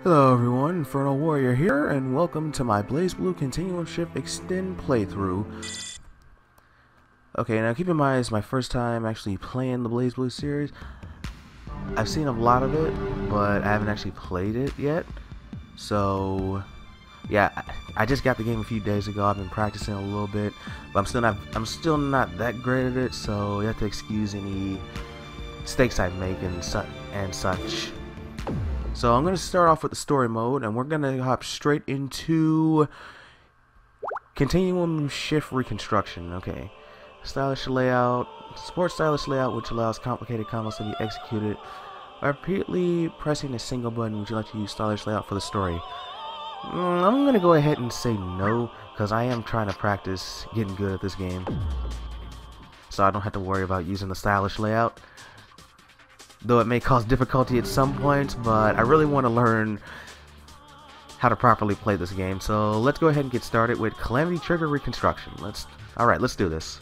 Hello everyone, Infernal Warrior here, and welcome to my Blazblue Continuum Shift Extend playthrough. Okay, now keep in mind it's my first time actually playing the Blazblue series. I've seen a lot of it, but I haven't actually played it yet. So, yeah, I just got the game a few days ago. I've been practicing a little bit, but I'm still not that great at it. So you have to excuse any mistakes I make and such. So I'm going to start off with the story mode, and we're going to hop straight into Continuum Shift Reconstruction. Okay, stylish layout, support stylish layout, which allows complicated combos to be executed by repeatedly pressing a single button. Would you like to use stylish layout for the story? I'm going to go ahead and say no, because I am trying to practice getting good at this game, so I don't have to worry about using the stylish layout. Though it may cause difficulty at some points, but I really want to learn how to properly play this game. So let's go ahead and get started with Calamity Trigger Reconstruction. Alright, let's do this.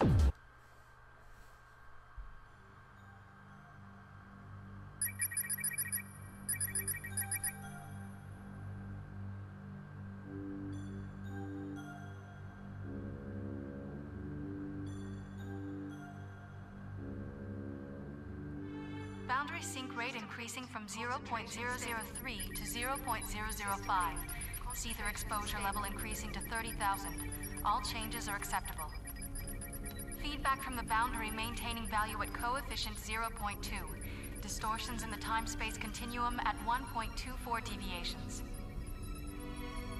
Boundary sync rate increasing from 0.003 to 0.005. Seether exposure level increasing to 30,000. All changes are acceptable. Feedback from the boundary maintaining value at coefficient 0.2. Distortions in the time-space continuum at 1.24 deviations.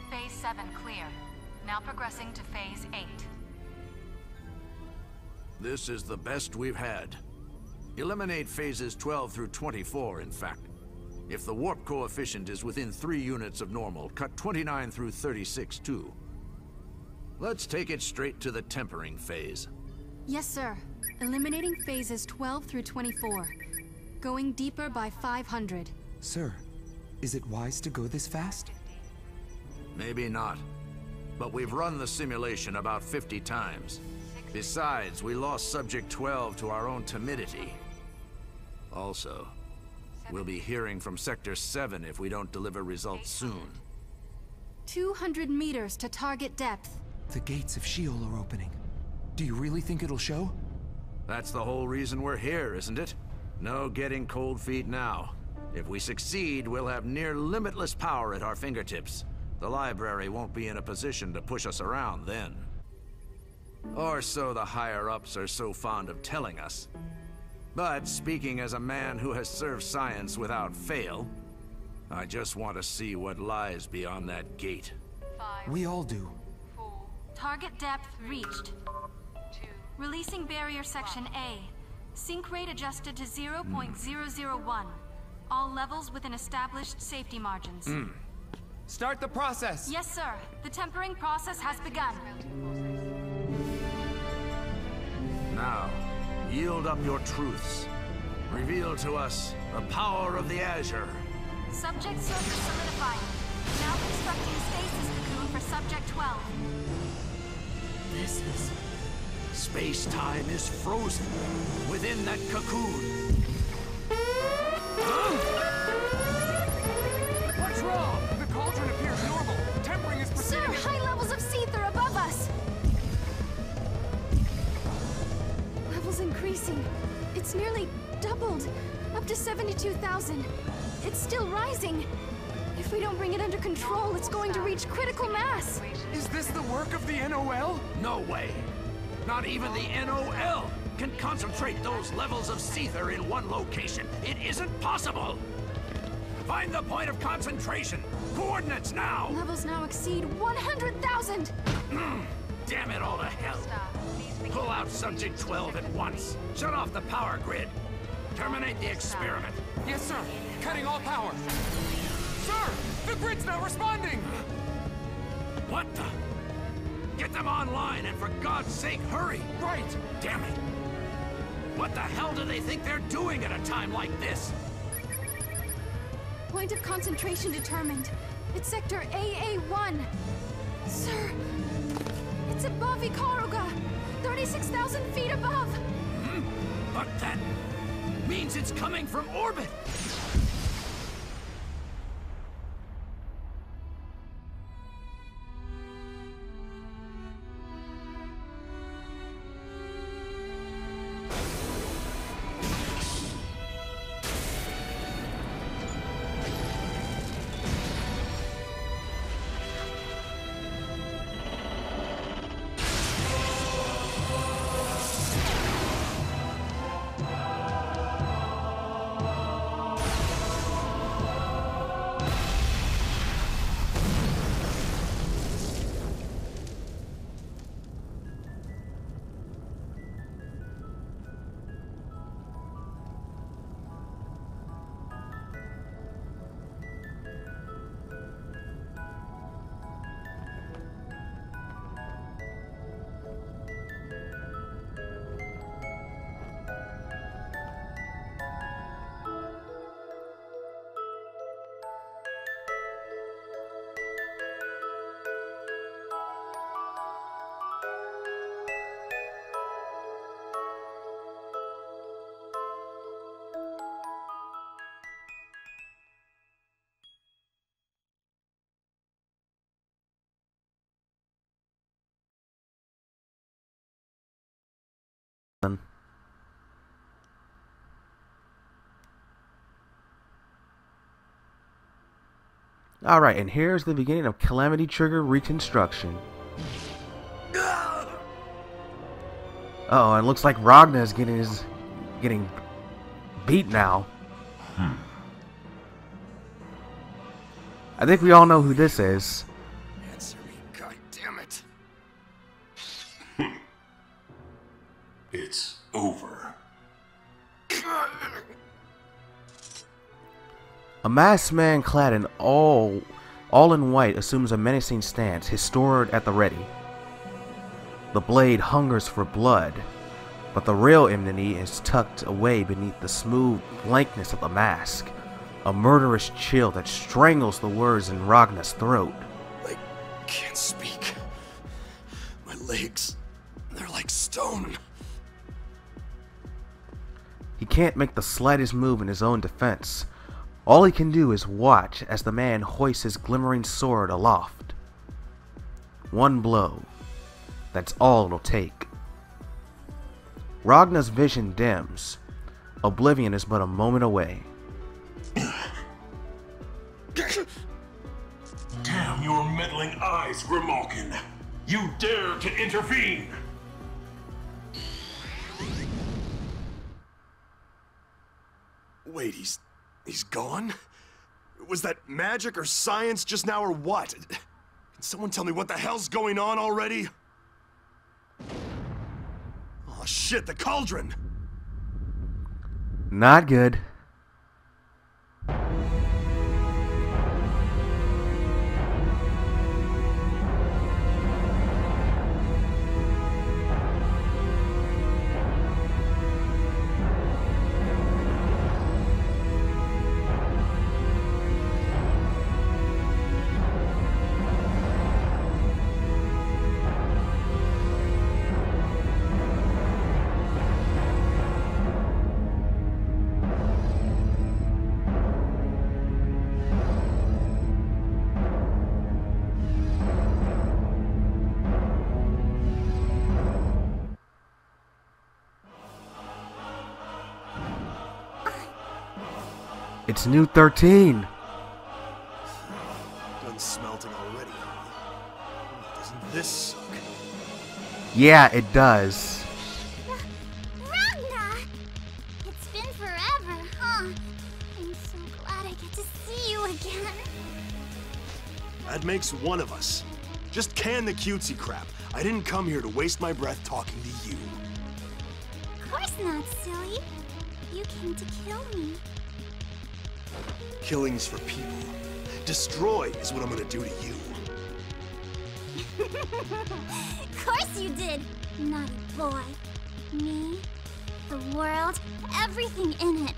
Phase 7 clear. Now progressing to Phase 8. This is the best we've had. Eliminate phases 12 through 24, in fact. If the warp coefficient is within 3 units of normal, cut 29 through 36 too. Let's take it straight to the tempering phase. Yes, sir. Eliminating phases 12 through 24. Going deeper by 500. Sir, is it wise to go this fast? Maybe not. But we've run the simulation about 50 times. Besides, we lost Subject 12 to our own timidity. Also, we'll be hearing from Sector 7 if we don't deliver results soon. 200 meters to target depth. The gates of Sheol are opening. Do you really think it'll show? That's the whole reason we're here, isn't it? No getting cold feet now. If we succeed, we'll have near limitless power at our fingertips. The library won't be in a position to push us around then. Or so the higher-ups are so fond of telling us. But speaking as a man who has served science without fail, I just want to see what lies beyond that gate. 5, We all do. 4, Target depth reached. 2, Releasing barrier section A. Sync rate adjusted to 0.001. All levels within established safety margins. Start the process! Yes, sir. The tempering process has begun. Now, yield up your truths. Reveal to us the power of the Azure. Subject circuit solidified. Now constructing stasis cocoon for Subject 12. This is... Space-time is frozen within that cocoon. Huh? What's wrong? The cauldron appears normal. Tempering is Sir, proceeding. high levels of Seether above us. Levels increasing. It's nearly doubled. Up to 72,000. It's still rising. If we don't bring it under control, it's going to reach critical mass. Is this the work of the NOL? No way. Not even the NOL can concentrate those levels of Seether in one location. It isn't possible. Find the point of concentration. Coordinates now. Levels now exceed 100,000. Damn it all to hell. stop. Please begin. Pull out Subject 12 at once. Shut off the power grid. Terminate the experiment. Yes, sir. Cutting all power. Sir, the grid's not responding. What the? Get them online, and for God's sake, hurry! Right. Damn it! What the hell do they think they're doing at a time like this? Point of concentration determined. It's sector AA1. Sir, it's above Ikaruga. 36,000 feet above. But that means it's coming from orbit. Alright, and here's the beginning of Calamity Trigger Reconstruction. Uh-oh, and it looks like Ragna is getting beat now. I think we all know who this is. Answer me, goddammit. It's over. A masked man clad in all in white assumes a menacing stance, his sword at the ready. The blade hungers for blood, but the real enmity is tucked away beneath the smooth blankness of the mask, a murderous chill that strangles the words in Ragna's throat. I can't speak. My legs, they're like stone. He can't make the slightest move in his own defense. All he can do is watch as the man hoists his glimmering sword aloft. One blow. That's all it'll take. Ragna's vision dims. Oblivion is but a moment away. Damn your meddling eyes, Grimalkin! You dare to intervene! Wait, he's gone? Was that magic or science just now or what? Can someone tell me what the hell's going on already? Oh shit, the cauldron! Not good. It's new 13. Done smelting already. Doesn't this suck? Yeah, it does. Ragna! It's been forever, huh? I'm so glad I get to see you again. That makes one of us. Just can the cutesy crap. I didn't come here to waste my breath talking to you. Of course not, silly. You came to kill me. Killing's for people. Destroy is what I'm gonna do to you. Of course you did, naughty boy. Me, the world, everything in it.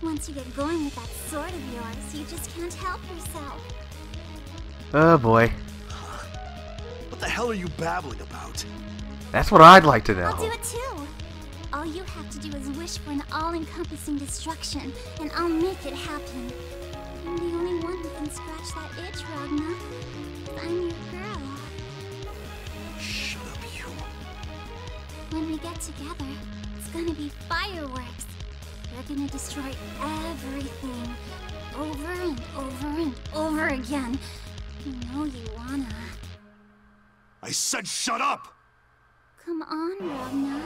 Once you get going with that sword of yours, you just can't help yourself. Oh boy. What the hell are you babbling about? That's what I'd like to know. I'll do it too. All you have to do is wish for an all-encompassing destruction, and I'll make it happen. I'm the only one who can scratch that itch, Ragna. I'm your girl. Shut up, you. When we get together, it's gonna be fireworks. We're gonna destroy everything. Over and over and over again. You know you wanna. I said shut up! Come on, Ragna.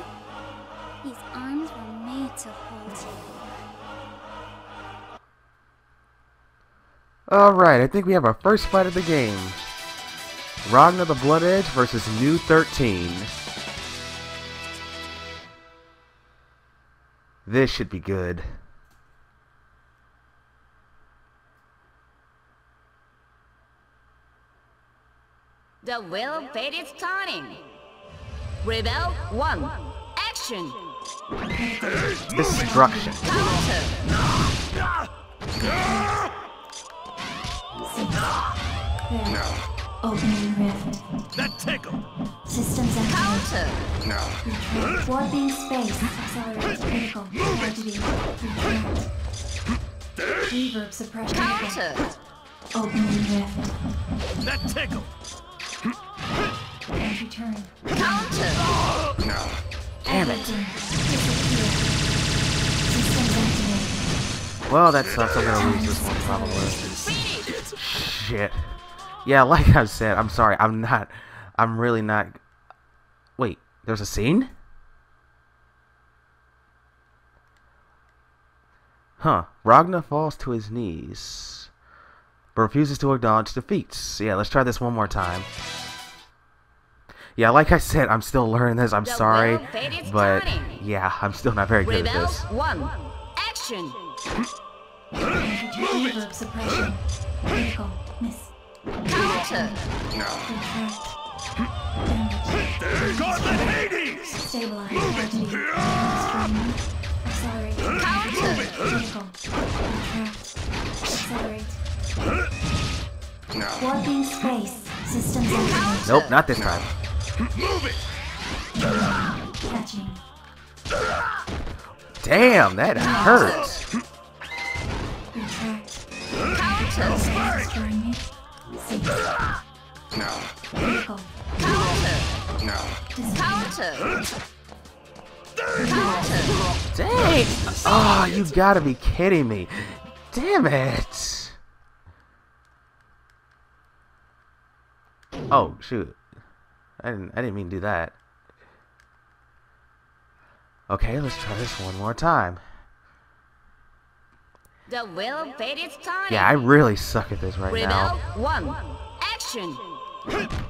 These arms were made to hold you. Alright, I think we have our first fight of the game. Ragna the Bloodedge versus New 13. This should be good. The will of fate is starting. Rebel 1. Action. Destruction. Counter. Opening rift. That tickle! Systems activated. Counter. Warping space. Accelerate critical. Tragedy. Retract. Reverb suppression. Counter. Opening rift. That tickle! And return. Counter. Damn it. Disappear. Systems activated. Well, that sucks. I'm gonna lose this one probably. Shit. Yeah, like I said, I'm sorry. I'm really not. Wait, there's a scene? Huh. Ragna falls to his knees, but refuses to acknowledge defeats. Yeah, let's try this one more time. Yeah, like I said, I'm still learning this. I'm sorry, but yeah, I'm still not very good at Rebel this. 1. Action. Reverb suppression. Critical. Miss. Counter. Retract. Gauntlet Hades! Stabilize. Tragedy. Stream. Accelerate. Critical. Retract. Accelerate. Warping space. Systems activated. Nope, not this time. Move it! Catching. Damn, that hurts. Retract. Counter. Destroying me. Six. Critical. Counter. Dang! Oh, you gotta be kidding me. Damn it! Oh, shoot. I didn't mean to do that. Okay, let's try this one more time. The will of fate is starting. Yeah, I really suck at this right Rebel now. 1. Action. Critical.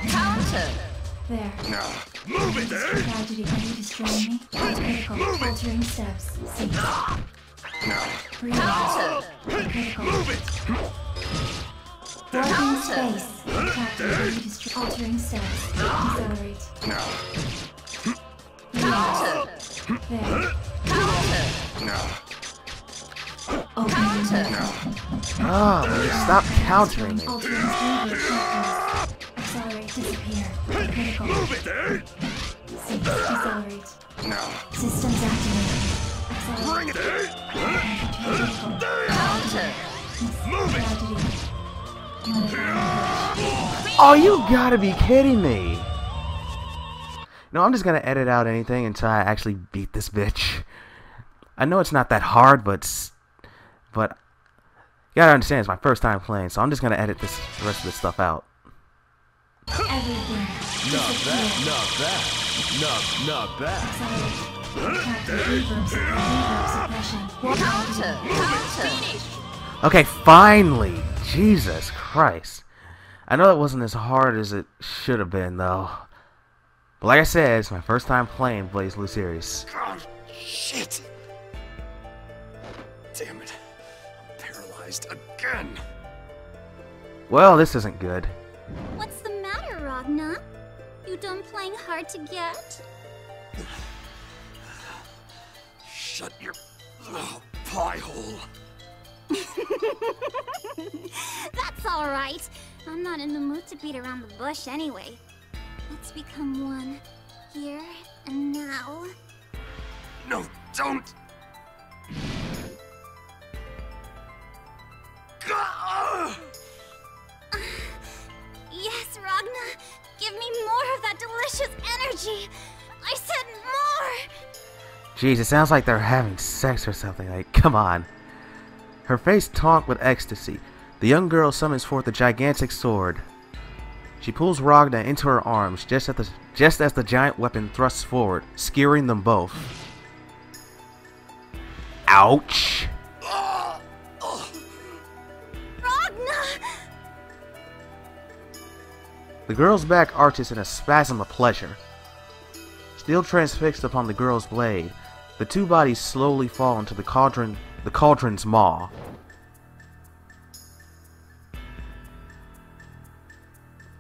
Counter. There. Move it! Tragedy. Are you destroying me? Critical. Altering steps. Six. Reload. Critical. Warping space. Tragedy. Are you destroying? Altering steps. Decelerate. Reload. There. Opening rift. Oh, stop countering me. Altering reverb checkpoints. Accelerate. Disappear. Critical. Six. Decelerate. Systems activated. Accelerate. Critical. Counter. Tragedy. Oh, you gotta be kidding me. No, I'm just gonna edit out anything until I actually beat this bitch. I know it's not that hard, but you gotta understand it's my first time playing, so I'm just gonna edit the rest of this stuff out. Everything. Not bad. Not bad. Accelerate. Reverb suppression. Counter. Okay, finally! Jesus Christ. I know that wasn't as hard as it should have been, though. But like I said, it's my first time playing Blazblue series. God, shit! Damn it. I'm paralyzed again. Well, this isn't good. What's the matter, Ragna? You done playing hard to get? Shut your pie hole. That's alright. I'm not in the mood to beat around the bush anyway. Let's become one. Here and now. No, don't! Yes, Ragna. Give me more of that delicious energy. I said more! Jeez, it sounds like they're having sex or something. Like, come on. Her face taut with ecstasy. The young girl summons forth a gigantic sword. She pulls Ragna into her arms just as the giant weapon thrusts forward, skewering them both. Ouch! Ragna! The girl's back arches in a spasm of pleasure. Still transfixed upon the girl's blade, the two bodies slowly fall into the cauldron's maw.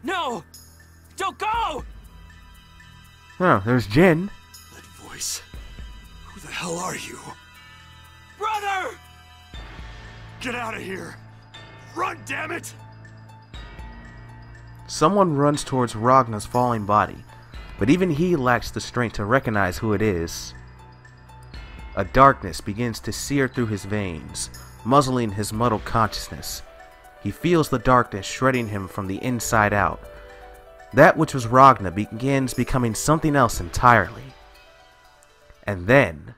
No! Don't go! Oh, there's Jin. That voice. Who the hell are you? Brother! Get out of here! Run, damn it! Someone runs towards Ragna's falling body, but even he lacks the strength to recognize who it is. A darkness begins to sear through his veins, muzzling his muddled consciousness. He feels the darkness shredding him from the inside out. That which was Ragna begins becoming something else entirely. And then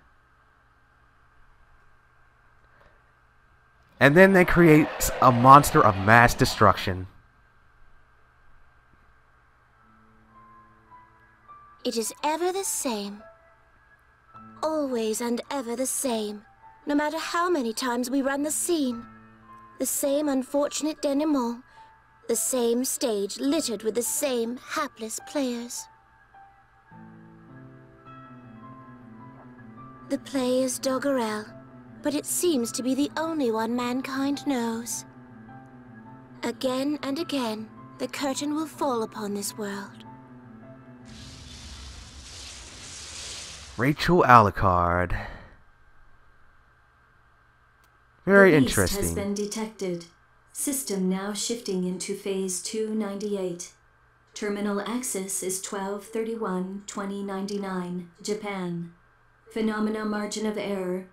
they create a monster of mass destruction. It is ever the same. Always and ever the same. No matter how many times we run the scene. The same unfortunate denouement. The same stage littered with the same hapless players. The play is doggerel, but it seems to be the only one mankind knows. Again and again, the curtain will fall upon this world. Rachel Alucard. Very The beast interesting. has been detected. System now shifting into phase 298. Terminal axis is 12/31/2099, Japan. Phenomena margin of error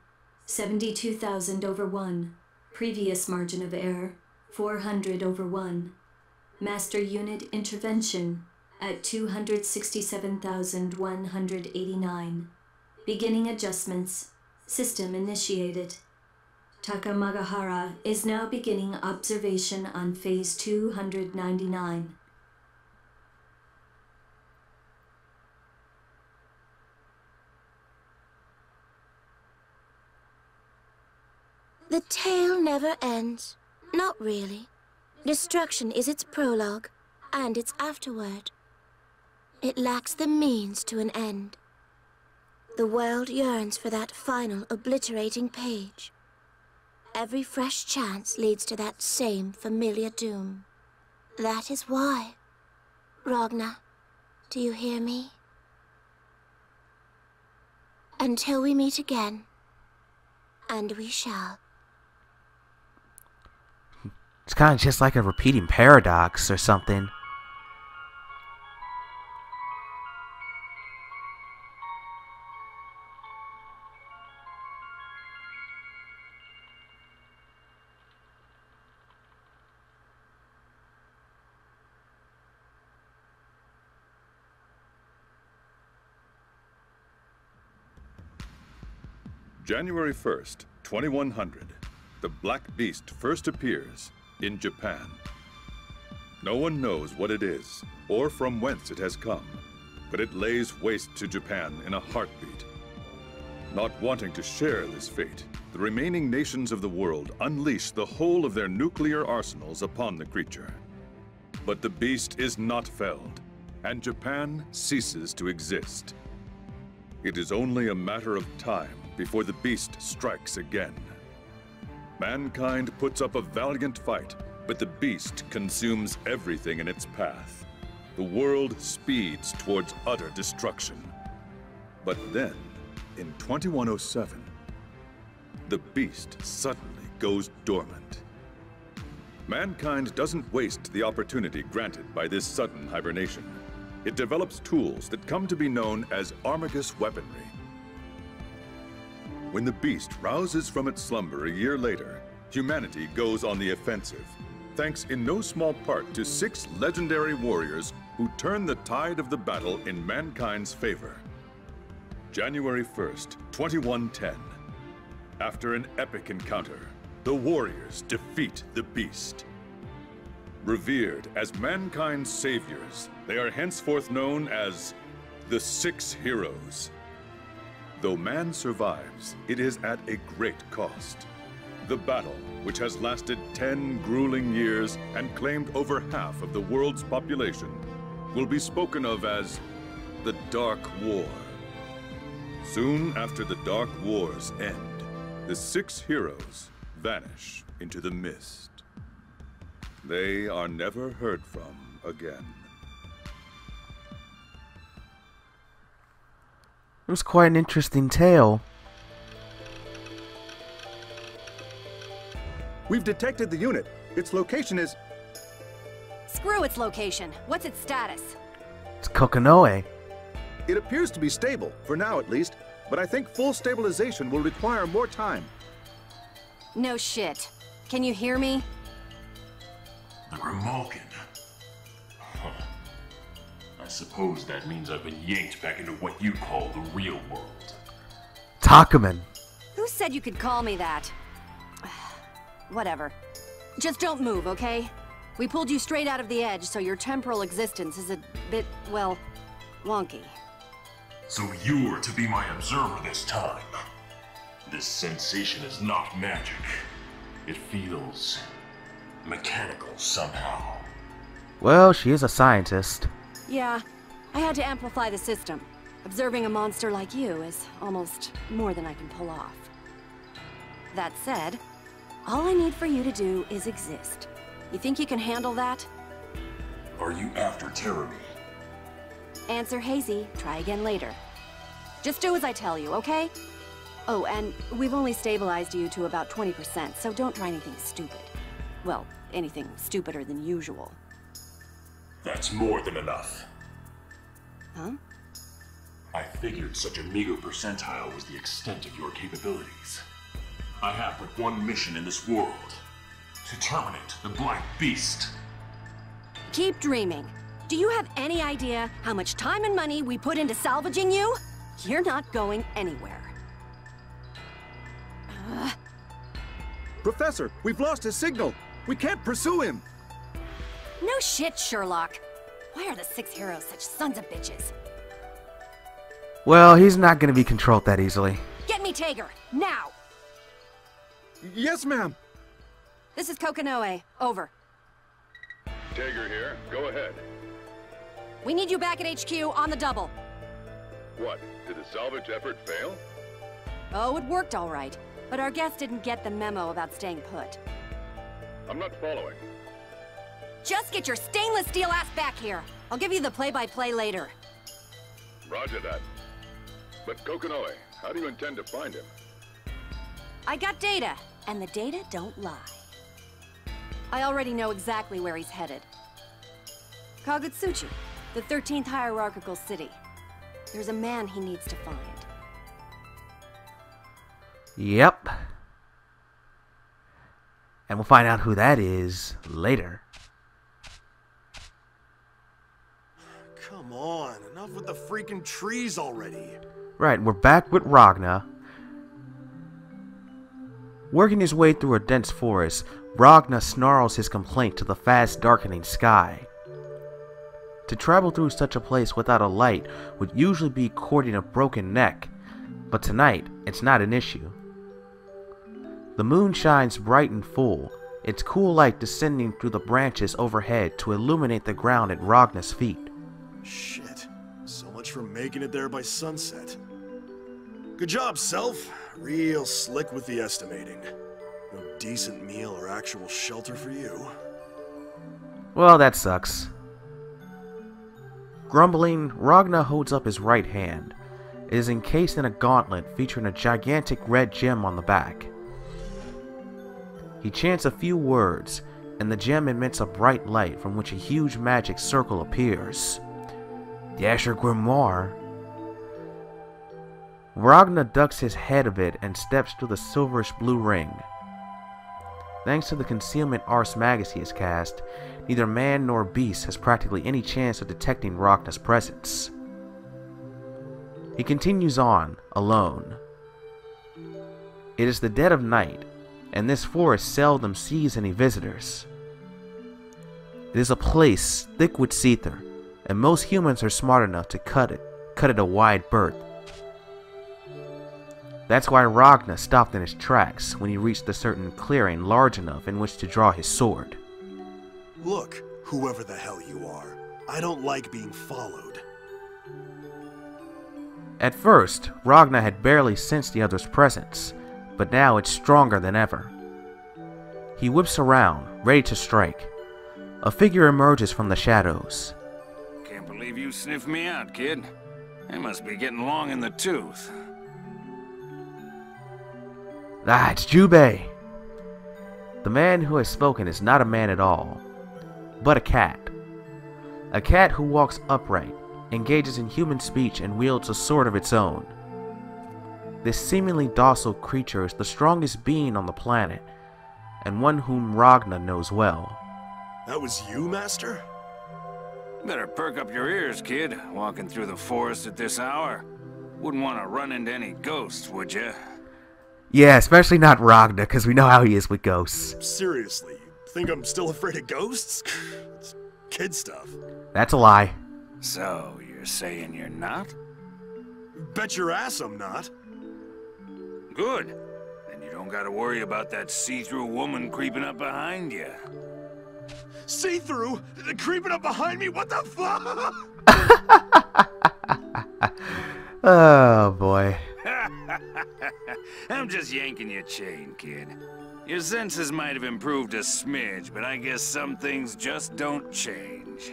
72,000/1. Previous margin of error 400/1. Master unit intervention at 267,189. Beginning adjustments. System initiated. Takamagahara is now beginning observation on phase 299. The tale never ends. Not really. Destruction is its prologue, and its afterword. It lacks the means to an end. The world yearns for that final obliterating page. Every fresh chance leads to that same familiar doom. That is why. Ragna, do you hear me? Until we meet again. And we shall. It's kind of just like a repeating paradox or something. January 1st, 2100, the Black Beast first appears in Japan. No one knows what it is, or from whence it has come, but it lays waste to Japan in a heartbeat. Not wanting to share this fate, the remaining nations of the world unleash the whole of their nuclear arsenals upon the creature. But the beast is not felled, and Japan ceases to exist. It is only a matter of time before the beast strikes again. Mankind puts up a valiant fight, but the beast consumes everything in its path. The world speeds towards utter destruction. But then, in 2107, the beast suddenly goes dormant. Mankind doesn't waste the opportunity granted by this sudden hibernation. It develops tools that come to be known as Armagus weaponry. When the beast rouses from its slumber a year later, humanity goes on the offensive, thanks in no small part to 6 legendary warriors who turn the tide of the battle in mankind's favor. January 1st, 2110. After an epic encounter, the warriors defeat the beast. Revered as mankind's saviors, they are henceforth known as the 6 Heroes. Though man survives, it is at a great cost. The battle, which has lasted 10 grueling years and claimed over half of the world's population, will be spoken of as the Dark War. Soon after the Dark War's end, the 6 heroes vanish into the mist. They are never heard from again. It was quite an interesting tale. We've detected the unit. Its location is... Screw its location. What's its status? It's Kokonoe. It appears to be stable, for now at least, but I think full stabilization will require more time. No shit. Can you hear me? The Grimalkin. Huh. I suppose that means I've been yanked back into what you call the real world. Takaman. Who said you could call me that? Whatever. Just don't move, okay? We pulled you straight out of the edge, so your temporal existence is a bit, well, wonky. So you're to be my observer this time. This sensation is not magic. It feels mechanical somehow. Well, she is a scientist. Yeah, I had to amplify the system. Observing a monster like you is almost more than I can pull off. That said, all I need for you to do is exist. You think you can handle that? Are you after Terror? Answer hazy. Try again later. Just do as I tell you, okay? Oh, and we've only stabilized you to about 20%, so don't try anything stupid. Well, anything stupider than usual. That's more than enough. Huh? I figured such a meager percentile was the extent of your capabilities. I have but one mission in this world. To terminate the Black Beast. Keep dreaming. Do you have any idea how much time and money we put into salvaging you? You're not going anywhere. Professor, we've lost his signal. We can't pursue him. No shit, Sherlock. Why are the 6 heroes such sons of bitches? Well, he's not going to be controlled that easily. Get me Tager, now! Yes, ma'am. This is Kokonoe. Over. Tager here. Go ahead. We need you back at HQ on the double. What? Did the salvage effort fail? Oh, it worked all right. But our guest didn't get the memo about staying put. I'm not following. Just get your stainless steel ass back here. I'll give you the play-by-play later. Roger that. But Kokonoe, how do you intend to find him? I got data, and the data don't lie. I already know exactly where he's headed. Kagutsuchi, the 13th hierarchical city. There's a man he needs to find. Yep. And we'll find out who that is later. Come on, enough with the freaking trees already. Right, we're back with Ragna. Working his way through a dense forest, Ragna snarls his complaint to the fast darkening sky. To travel through such a place without a light would usually be courting a broken neck, but tonight it's not an issue. The moon shines bright and full, its cool light descending through the branches overhead to illuminate the ground at Ragna's feet. Shit, so much for making it there by sunset. Good job, Self. Real slick with the estimating. No decent meal or actual shelter for you. Well, that sucks. Grumbling, Ragna holds up his right hand. It is encased in a gauntlet featuring a gigantic red gem on the back. He chants a few words, and the gem emits a bright light from which a huge magic circle appears. The Asher Grimoire. Ragna ducks his head a bit and steps through the silverish blue ring. Thanks to the concealment Ars Magus he has cast, neither man nor beast has practically any chance of detecting Ragna's presence. He continues on, alone. It is the dead of night, and this forest seldom sees any visitors. It is a place thick with seether, and most humans are smart enough to cut it a wide berth. That's why Ragna stopped in his tracks when he reached a certain clearing large enough in which to draw his sword. Look, whoever the hell you are, I don't like being followed. At first, Ragna had barely sensed the other's presence, but now it's stronger than ever. He whips around, ready to strike. A figure emerges from the shadows. Can't believe you sniffed me out, kid. I must be getting long in the tooth. Ah, it's Jubei! The man who has spoken is not a man at all, but a cat. A cat who walks upright, engages in human speech, and wields a sword of its own. This seemingly docile creature is the strongest being on the planet, and one whom Ragna knows well. That was you, Master? Better perk up your ears, kid. Walking through the forest at this hour. Wouldn't want to run into any ghosts, would ya? Yeah, especially not Ragna, because we know how he is with ghosts. Seriously, you think I'm still afraid of ghosts? It's kid stuff. That's a lie. So, you're saying you're not? Bet your ass I'm not. Good. Then you don't gotta worry about that see-through woman creeping up behind you. See-through? Creeping up behind me? What the fuck? Oh, boy. I'm just yanking your chain, kid. Your senses might have improved a smidge, but I guess some things just don't change.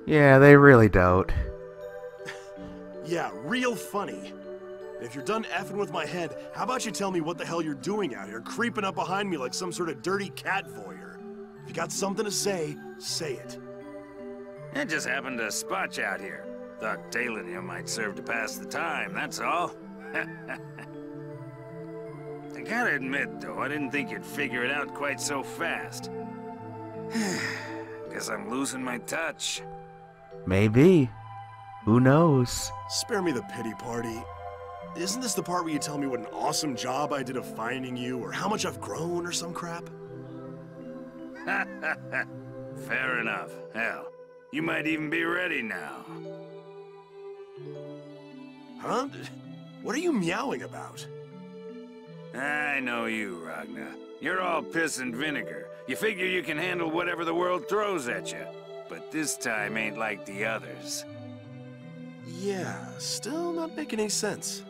Yeah, they really don't. Yeah, real funny. If you're done effing with my head, how about you tell me what the hell you're doing out here, creeping up behind me like some sort of dirty cat voyeur? If you got something to say, say it. I just happened to spot you out here. Thought tailing you might serve to pass the time, that's all. I gotta admit, though, I didn't think you'd figure it out quite so fast. Guess I'm losing my touch. Maybe. Who knows? Spare me the pity party. Isn't this the part where you tell me what an awesome job I did of finding you, or how much I've grown, or some crap? Fair enough. Hell, you might even be ready now. Huh? What are you meowing about? I know you, Ragna. You're all piss and vinegar. You figure you can handle whatever the world throws at you. But this time ain't like the others. Yeah, still not making any sense.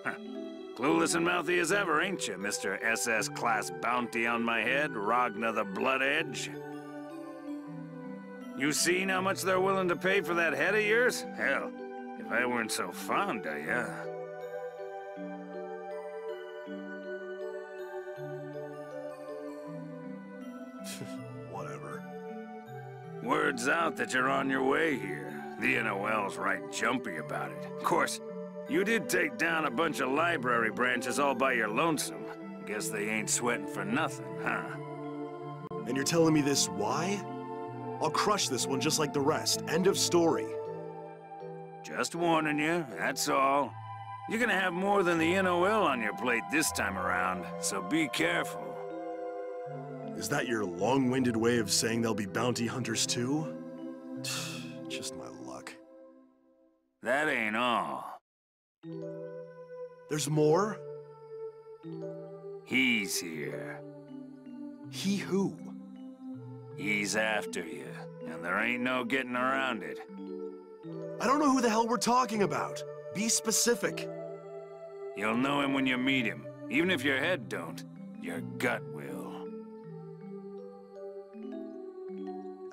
Huh. Clueless and mouthy as ever, ain't you, Mr. SS-class bounty on my head, Ragna the Bloodedge? You seen how much they're willing to pay for that head of yours? Hell, if I weren't so fond of ya... Whatever. Word's out that you're on your way here. The NOL's right jumpy about it. Of course, you did take down a bunch of library branches all by your lonesome. Guess they ain't sweating for nothing, huh? And you're telling me this why? I'll crush this one just like the rest. End of story. Just warning you, that's all. You're gonna have more than the NOL on your plate this time around, so be careful. Is that your long-winded way of saying there'll be bounty hunters too? Just my luck. That ain't all. There's more? He's here. He who? He's after you, and there ain't no getting around it. I don't know who the hell we're talking about. Be specific. You'll know him when you meet him. Even if your head don't, your gut will.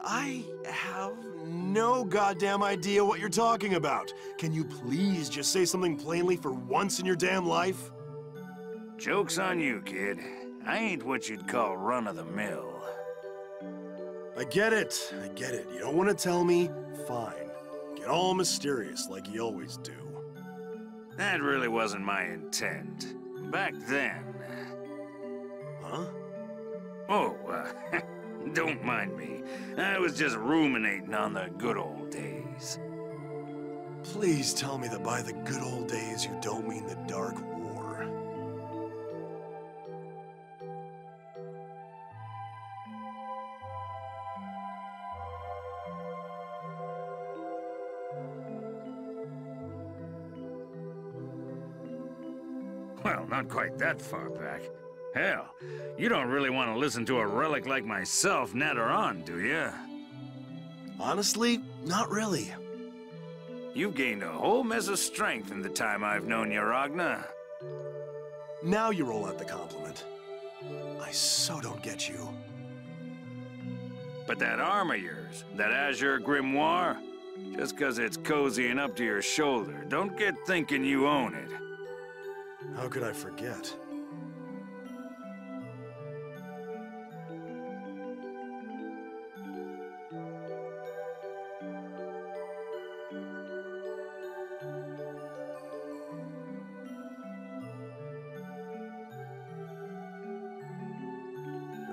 I have no goddamn idea what you're talking about. Can you please just say something plainly for once in your damn life? Joke's on you, kid. I ain't what you'd call run-of-the-mill. I get it. I get it. You don't want to tell me? Fine. Get all mysterious like you always do. That really wasn't my intent. Back then. Huh? Oh, don't mind me. I was just ruminating on the good old days. Please tell me that by the good old days you don't mean the Dark War. Well, not quite that far back. Hell, you don't really want to listen to a relic like myself natter on, do you? Honestly, not really. You've gained a whole mess of strength in the time I've known you, Ragna. Now you roll out the compliment. I so don't get you. But that arm of yours, that Azure Grimoire, just 'cause it's cozying up to your shoulder, don't get thinking you own it. How could I forget?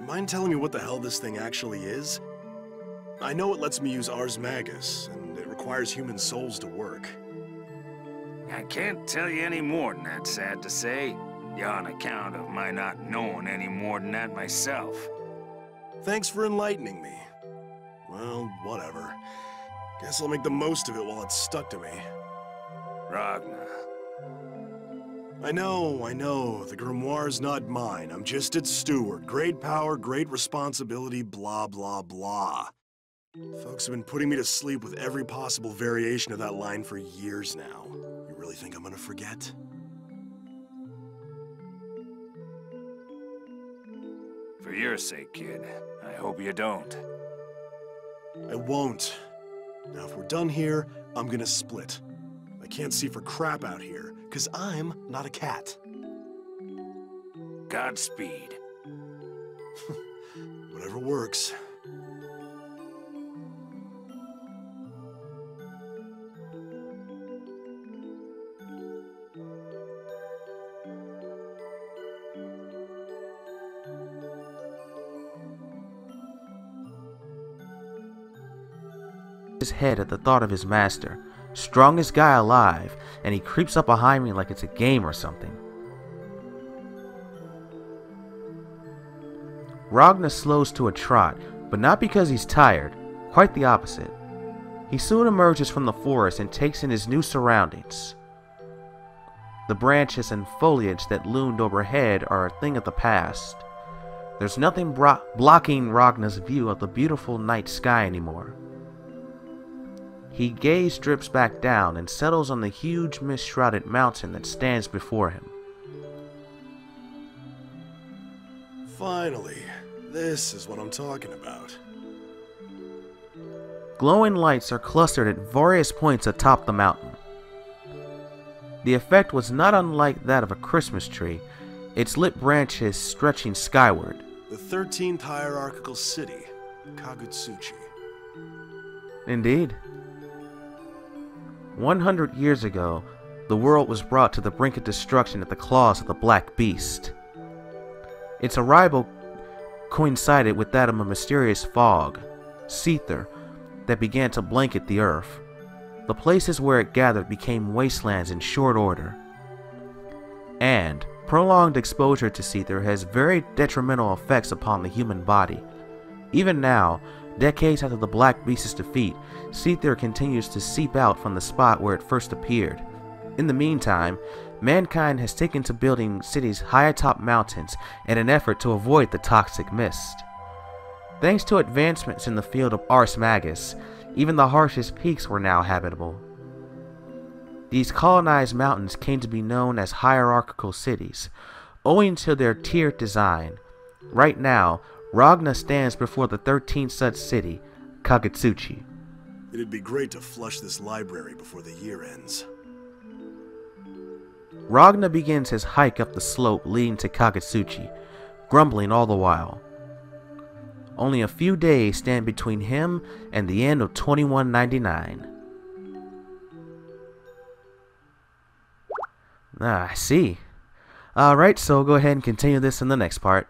Mind telling me what the hell this thing actually is? I know it lets me use Ars Magus, and it requires human souls to work. I can't tell you any more than that, sad to say. On account of my not knowing any more than that myself. Thanks for enlightening me. Well, whatever. Guess I'll make the most of it while it's stuck to me. Ragna. I know. The grimoire's not mine. I'm just its steward. Great power, great responsibility, blah, blah, blah. Folks have been putting me to sleep with every possible variation of that line for years now. You really think I'm gonna forget? For your sake, kid, I hope you don't. I won't. Now, if we're done here, I'm gonna split. I can't see for crap out here, 'cause I'm not a cat. Godspeed. Whatever works. His head at the thought of his master, strongest guy alive, and he creeps up behind me like it's a game or something. Ragna slows to a trot, but not because he's tired, quite the opposite. He soon emerges from the forest and takes in his new surroundings. The branches and foliage that loomed overhead are a thing of the past. There's nothing blocking Ragna's view of the beautiful night sky anymore. His gaze drips back down and settles on the huge mist-shrouded mountain that stands before him. Finally, this is what I'm talking about. Glowing lights are clustered at various points atop the mountain. The effect was not unlike that of a Christmas tree, its lit branches stretching skyward. The 13th hierarchical city, Kagutsuchi. Indeed. 100 years ago, the world was brought to the brink of destruction at the claws of the Black Beast. Its arrival coincided with that of a mysterious fog, Seether, that began to blanket the earth. The places where it gathered became wastelands in short order. And prolonged exposure to Seether has very detrimental effects upon the human body. Even now, decades after the Black Beast's defeat, Seether continues to seep out from the spot where it first appeared. In the meantime, mankind has taken to building cities high atop mountains in an effort to avoid the toxic mist. Thanks to advancements in the field of Ars Magus, even the harshest peaks were now habitable. These colonized mountains came to be known as hierarchical cities, owing to their tiered design. Right now, Ragna stands before the 13th such city, Kagutsuchi. It'd be great to flush this library before the year ends. Ragna begins his hike up the slope leading to Kagutsuchi, grumbling all the while. Only a few days stand between him and the end of 2199. I see. Alright, so go ahead and continue this in the next part.